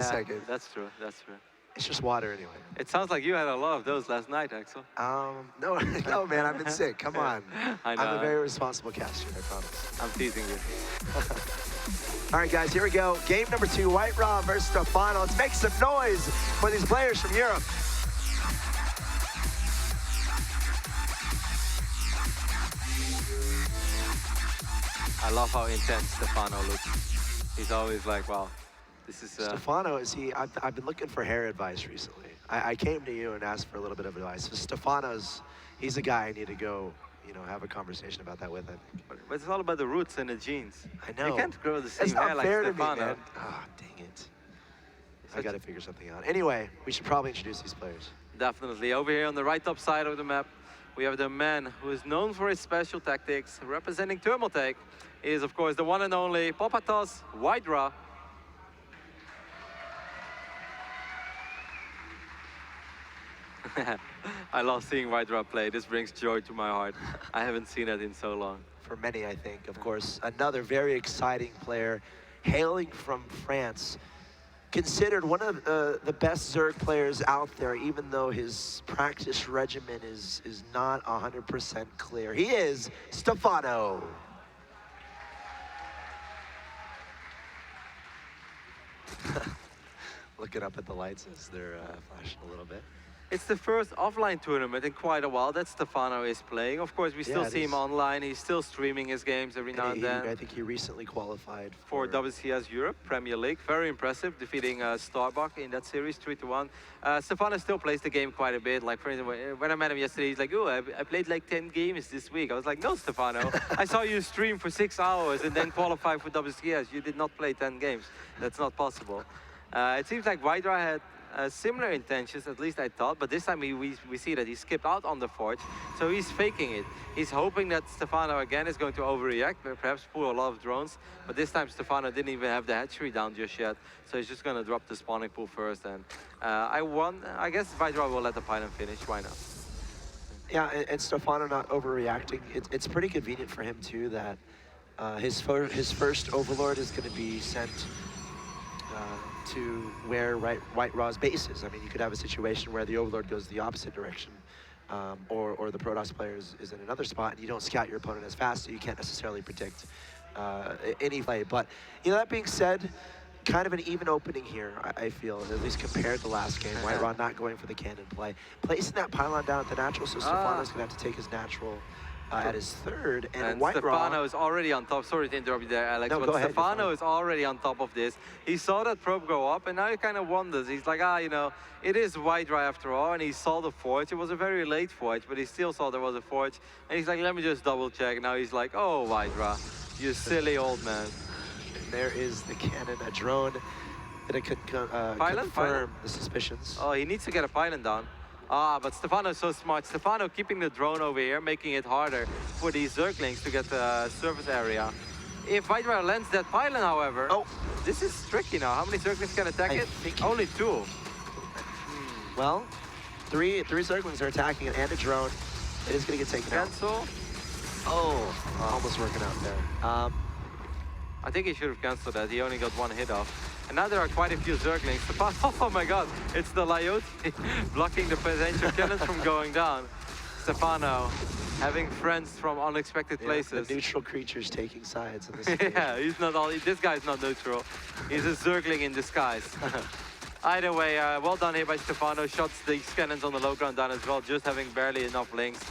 Second. That's true. That's true. It's just water anyway. It sounds like you had a lot of those last night, Axel. No, no, man, I've been sick. Come on. I know. I'm a very responsible caster, I promise. I'm teasing you. All right, guys, here we go. Game number 2, WhiteRa versus Stephano. Let's make some noise for these players from Europe. I love how intense Stephano looks. He's always like, wow, this is... Stephano, I've been looking for hair advice recently. I came to you and asked for a little bit of advice. So he's a guy I need to go, have a conversation about that with, I think. But it's all about the roots and the genes. I know. You can't grow the same It's not hair like fair to me, Stephano. man. Ah, dang it. I got to figure something out. Anyway, we should probably introduce these players. Definitely. Over here on the right top side of the map, we have the man who is known for his special tactics, representing Thermaltake. He is, of course, the one and only Popatos WhiteRa. I love seeing WhiteRa play. This brings joy to my heart. I haven't seen it in so long. For many, I think. Of course, another very exciting player, hailing from France. Considered one of the best Zerg players out there, even though his practice regimen is not 100% clear. He is Stephano. Looking up at the lights as they're flashing a little bit. It's the first offline tournament in quite a while that Stephano is playing. Of course, we still see him online. He's still streaming his games every now and then. I think he recently qualified for WCS Europe Premier League. Very impressive, defeating Starbuck in that series 3-1. Stephano still plays the game quite a bit. Like, for instance, when I met him yesterday, he's like, oh, I played like 10 games this week. I was like, no, Stephano. I saw you stream for 6 hours and then qualify for WCS. You did not play 10 games. That's not possible. It seems like WhiteRa had similar intentions, at least I thought, but this time we see that he skipped out on the forge, so he's faking it. He's hoping that Stephano again is going to overreact, perhaps pull a lot of drones, but this time Stephano didn't even have the hatchery down just yet, so he's just going to drop the spawning pool first, and I guess WhiteRa will let the pylon finish, why not? Yeah, and Stephano not overreacting. It's pretty convenient for him too that his first Overlord is going to be sent to where WhiteRa's base is. I mean, you could have a situation where the Overlord goes the opposite direction, or the Protoss player is in another spot, and you don't scout your opponent as fast, so you can't necessarily predict any play. But that being said, kind of an even opening here, I feel, at least compared to last game. WhiteRa not going for the cannon play, placing that pylon down at the natural, so Stephano's gonna have to take his natural at his third, and Stephano is already on top. Sorry to interrupt you there, Alex, no, but Stephano is already on top of this. He saw that probe go up, and now he kind of wonders. He's like, it is WhiteRa after all, and he saw the forge. It was a very late forge, but he still saw there was a forge, and he's like, let me just double check. Now he's like, oh, WhiteRa, you silly old man. And there is the cannon, a drone that it could confirm the suspicions. Oh, he needs to get a pylon down. But Stephano's so smart. Stephano keeping the drone over here, making it harder for these Zerglings to get the surface area. If WhiteRa lands that pylon, however, this is tricky now. How many Zerglings can attack it? Only 2. Well, three Zerglings are attacking it and a drone. It is going to get taken out. Cancel. Almost working out there. I think he should have canceled that. He only got 1 hit off. And now there are quite a few Zerglings. Oh my god, it's the Lyoti blocking the potential cannons from going down. Stephano having friends from unexpected places. The neutral creatures taking sides in this game. Yeah, this guy's not neutral. He's a Zergling in disguise. Either way, well done here by Stephano. Shots these cannons on the low ground down as well, just having barely enough links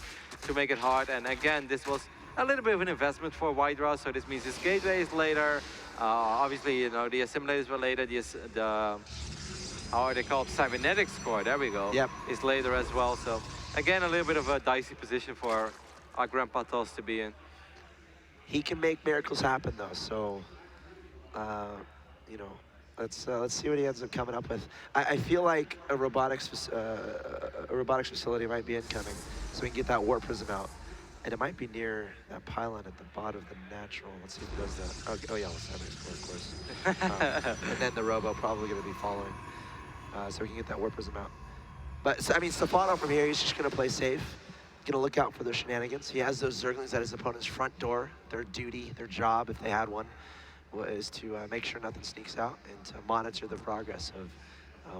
to make it hard. And again, this was a little bit of an investment for WhiteRa, so this means his gateway is later. Obviously, the assimilators were later. How are they called? Cybernetics core, there we go. Yep. Is later as well. So again, a little bit of a dicey position for our Grandpa Toss to be in. He can make miracles happen though, so let's see what he ends up coming up with. I feel like a robotics facility might be incoming, so we can get that warp prism out. And it might be near that pylon at the bottom of the natural. Let's see if he does that. Oh yeah, let's have it explore, of course. And then the robo probably going to be following, so we can get that warp prism out. But so, I mean, Stephano from here, he's just going to play safe, going to look out for the shenanigans. He has those Zerglings at his opponent's front door, their duty, their job, if they had one. is to make sure nothing sneaks out and to monitor the progress of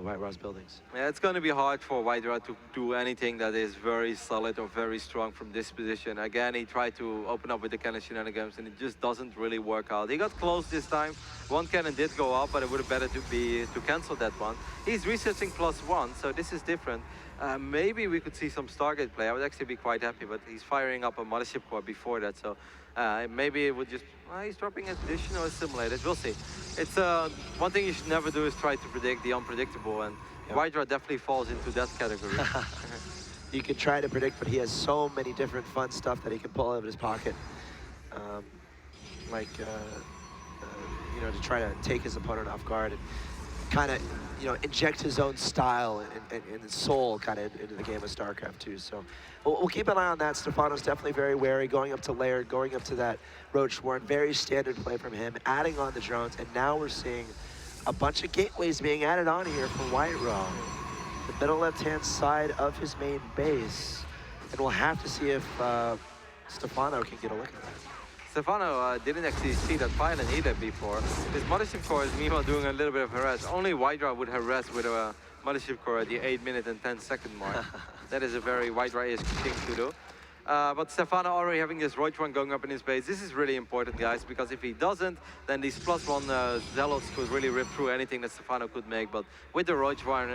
WhiteRa's buildings. Yeah, it's going to be hard for WhiteRa to do anything that is very solid or very strong from this position. Again, he tried to open up with the cannon shenanigans, and it just doesn't really work out. He got close this time. One cannon did go up, but it would have better to cancel that one. He's researching +1, so this is different. Maybe we could see some Stargate play. I would actually be quite happy, but he's firing up a mothership core before that, so maybe it would just... he's dropping additional assimilators. We'll see. It's one thing you should never do is try to predict the unpredictable, and WhiteRa definitely falls into that category. You can try to predict, but he has so many different fun stuff that he can pull out of his pocket, you know, to try to take his opponent off guard and kind of, you know, inject his own style and soul kind of into the game of StarCraft 2. So we'll keep an eye on that. Stephano's definitely very wary, going up to Laird, going up to that Roach Warren. Very standard play from him, adding on the drones, and now we're seeing a bunch of gateways being added on here for WhiteRa. The middle left-hand side of his main base. And we'll have to see if Stephano can get a look at that. Stephano didn't actually see that pylon either before. His mothership core is meanwhile doing a little bit of harass. Only WhiteRa would harass with a mothership core at the 8-minute and 10-second mark. That is a very WhiteRa-ish thing to do. But Stephano already having this Roach one going up in his base. This is really important, guys, because if he doesn't, then these +1 Zealots could really rip through anything that Stephano could make. But with the Roach one,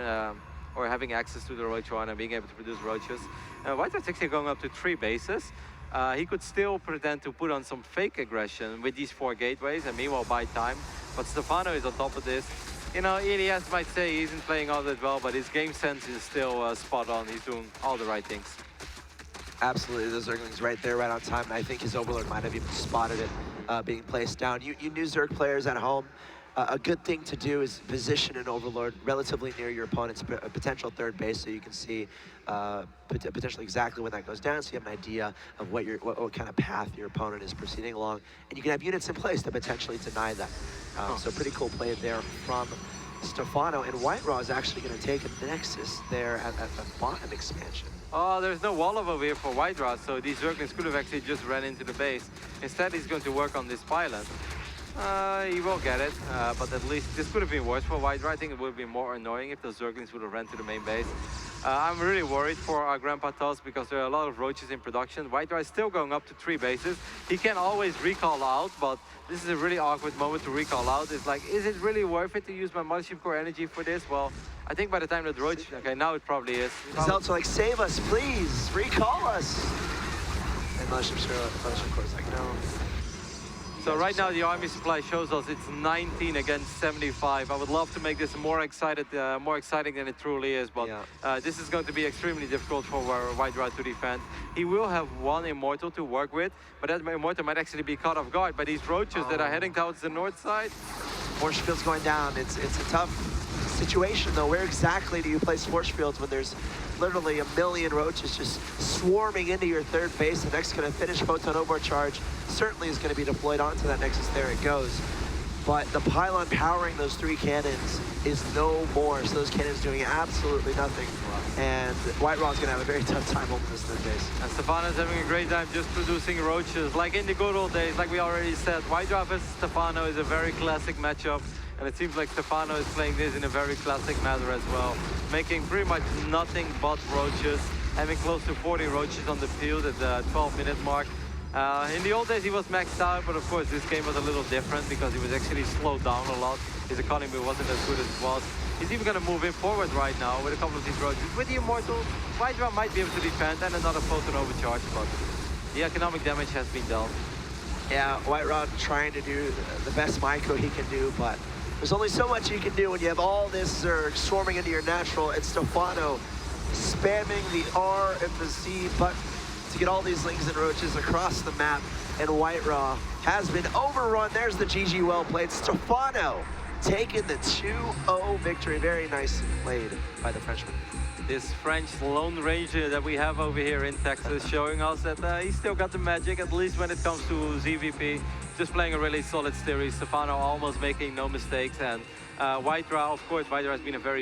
or having access to the Roach one and being able to produce Roaches, WhiteRa's actually going up to 3 bases. He could still pretend to put on some fake aggression with these 4 gateways and meanwhile buy time. But Stephano is on top of this. You know, EDS might say he isn't playing all that well, but his game sense is still spot on. He's doing all the right things. Absolutely, the Zergling's right there, right on time, and I think his Overlord might have even spotted it being placed down. You new Zerg players at home, a good thing to do is position an Overlord relatively near your opponent's potential third base, so you can see potentially exactly when that goes down, so you have an idea of what kind of path your opponent is proceeding along, and you can have units in place to potentially deny that. So pretty cool play there from Stephano, and WhiteRa is actually going to take a Nexus there at the bottom expansion. Oh, there's no wall over here for WhiteRa, so these Zerglings could have actually just ran into the base. Instead, he's going to work on this pylon. He will get it, but at least this could have been worse for WhiteRa. I think it would have been more annoying if those Zerglings would have ran to the main base. I'm really worried for our Grandpa Toss because there are a lot of Roaches in production. WhiteRa is still going up to 3 bases. He can always recall out, but this is a really awkward moment to recall out. It's like, is it really worth it to use my Mothership Core energy for this? Well, I think by the time that Roach... Okay, now it probably is. The Zealots are like, save us, please, recall us. And Mothership Core is like, no. So right now the army supply shows us it's 19 against 75. I would love to make this more exciting than it truly is, but this is going to be extremely difficult for WhiteRa to defend. He will have 1 Immortal to work with, but that Immortal might actually be caught off guard by these Roaches that are heading towards the north side. Force field's going down. It's a tough situation though. Where exactly do you place force fields when there's literally a million Roaches just swarming into your third base? The next going to finish Photon Overcharge certainly is going to be deployed onto that Nexus. There it goes. But the pylon powering those 3 cannons is no more. So those cannons doing absolutely nothing. And WhiteRa's going to have a very tough time holding this third base. And Stephano's having a great time just producing Roaches. Like in the good old days, like we already said, WhiteRa versus Stephano is a very classic matchup. And it seems like Stephano is playing this in a very classic manner as well. Making pretty much nothing but Roaches. Having close to 40 Roaches on the field at the 12-minute mark. In the old days he was maxed out, but of course this game was a little different because he was actually slowed down a lot. His economy wasn't as good as it was. He's even going to move in forward right now with a couple of these Roaches. With the Immortal, WhiteRa might be able to defend and another Photon Overcharge, but the economic damage has been dealt. Yeah, WhiteRa trying to do the best micro he can do, but there's only so much you can do when you have all this Zerg swarming into your natural, and Stephano spamming the R and the Z button to get all these Lings and Roaches across the map, and WhiteRa has been overrun. There's the GG well played. Stephano taking the 2-0 victory. Very nicely played by the Frenchman. This French Lone Ranger that we have over here in Texas showing us that he's still got the magic, at least when it comes to ZVP. Just playing a really solid series. Stephano almost making no mistakes, and WhiteRa, of course, WhiteRa has been a very